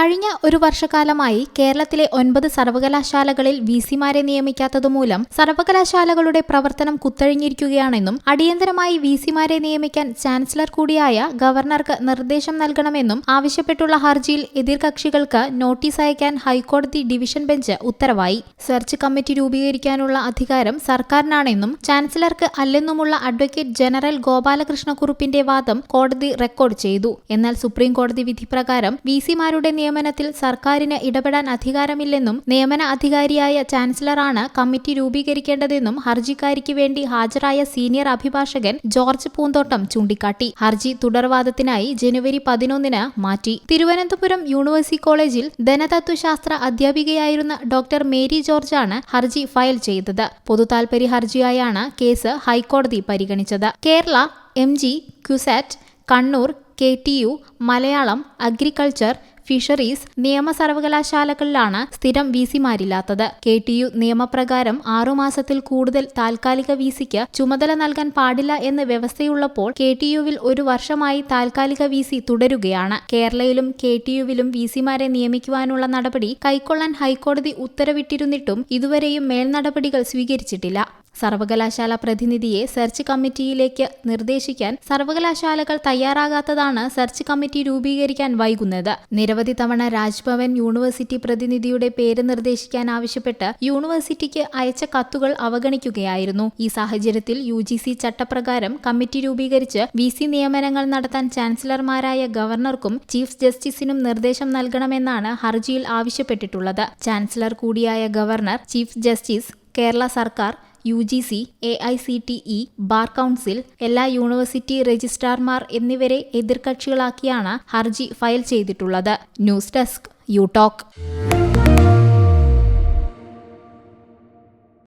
കഴിഞ്ഞ ഒരു വർഷക്കാലമായി കേരളത്തിലെ 9 സർവകലാശാലകളിൽ വിസിമാരെ നിയമിക്കാത്തതുമൂലം സർവകലാശാലകളുടെ പ്രവർത്തനം കുത്തഴിഞ്ഞിരിക്കുകയാണെന്നും അടിയന്തരമായി വിസിമാരെ നിയമിക്കാൻ ചാൻസലർ കൂടിയായ ഗവർണർക്ക് നിർദ്ദേശം നൽകണമെന്നും ആവശ്യപ്പെട്ടുള്ള ഹർജിയിൽ എതിർകക്ഷികൾക്ക് നോട്ടീസ് അയക്കാൻ ഹൈക്കോടതി ഡിവിഷൻ ബെഞ്ച് ഉത്തരവായി. സെർച്ച് കമ്മിറ്റി രൂപീകരിക്കാനുള്ള അധികാരം സർക്കാരിനാണെന്നും ചാൻസലർക്ക് അല്ലെന്നുമുള്ള അഡ്വക്കേറ്റ് ജനറൽ ഗോപാലകൃഷ്ണക്കുറുപ്പിന്റെ വാദം കോടതി റെക്കോർഡ് ചെയ്തു. എന്നാൽ സുപ്രീം കോടതി വിധി പ്രകാരം വിസിമാരുടെ നിയമനത്തിൽ സർക്കാരിന് ഇടപെടാൻ അധികാരമില്ലെന്നും നിയമന അധികാരിയായ ചാൻസലറാണ് കമ്മിറ്റി രൂപീകരിക്കേണ്ടതെന്നും ഹർജിക്കാരിക്ക് വേണ്ടി ഹാജരായ സീനിയർ അഭിഭാഷകൻ ജോർജ് പൂന്തോട്ടം ചൂണ്ടിക്കാട്ടി. ഹർജി തുടർവാദത്തിനായി ജനുവരി 11 മാറ്റി. തിരുവനന്തപുരം യൂണിവേഴ്സിറ്റി കോളേജിൽ ധനതത്വശാസ്ത്ര അധ്യാപികയായിരുന്ന ഡോക്ടർ മേരി ജോർജാണ് ഹർജി ഫയൽ ചെയ്തത്. പൊതുതാൽപര്യ ഹർജിയായാണ് കേസ് ഹൈക്കോടതി പരിഗണിച്ചത്. Kerala, MG, CUSAT, Kannur, KTU, Malayalam, agriculture, fisheries നിയമ സർവകലാശാലകളിലാണ് സ്ഥിരം വിസിമാരില്ലാത്തത്. KTU നിയമപ്രകാരം 6 മാസത്തിൽ കൂടുതൽ താൽക്കാലിക വിസിക്ക് ചുമതല നൽകാൻ പാടില്ല എന്ന് വ്യവസ്ഥയുള്ളപ്പോൾ KTUവിൽ 1 വർഷമായി താൽക്കാലിക വിസി തുടരുകയാണ്. കേരളയിലും KTUവിലും വിസിമാരെ നിയമിക്കുവാനുള്ള നടപടി കൈക്കൊള്ളാൻ ഹൈക്കോടതി ഉത്തരവിട്ടിരുന്നിട്ടും ഇതുവരെയും മേൽനടപടികൾ സ്വീകരിച്ചിട്ടില്ല. സർവകലാശാല പ്രതിനിധിയെ സെർച്ച് കമ്മിറ്റിയിലേക്ക് നിർദ്ദേശിക്കാൻ സർവകലാശാലകൾ തയ്യാറാകാത്തതാണ് സെർച്ച് കമ്മിറ്റി രൂപീകരിക്കാൻ വൈകുന്നത്. നിരവധി തവണ രാജ്ഭവൻ യൂണിവേഴ്സിറ്റി പ്രതിനിധിയുടെ പേര് നിർദ്ദേശിക്കാൻ ആവശ്യപ്പെട്ട് യൂണിവേഴ്സിറ്റിക്ക് അയച്ച കത്തുകൾ അവഗണിക്കുകയായിരുന്നു. ഈ സാഹചര്യത്തിൽ UGC ചട്ടപ്രകാരം കമ്മിറ്റി രൂപീകരിച്ച് വിസി നിയമനങ്ങൾ നടത്താൻ ചാൻസലർമാരായ ഗവർണർക്കും ചീഫ് ജസ്റ്റിസിനും നിർദ്ദേശം നൽകണമെന്നാണ് ഹർജിയിൽ ആവശ്യപ്പെട്ടിട്ടുള്ളത്. ചാൻസലർ കൂടിയായ ഗവർണർ, ചീഫ് ജസ്റ്റിസ്, കേരള സർക്കാർ, UGC, AICTE, ബാർ കൗൺസിൽ, എല്ലാ യൂണിവേഴ്സിറ്റി രജിസ്ട്രാർമാർ എന്നിവരെ എതിർകക്ഷികളാക്കിയാണ് ഹർജി ഫയൽ ചെയ്തിട്ടുള്ളത്. News desk, you talk.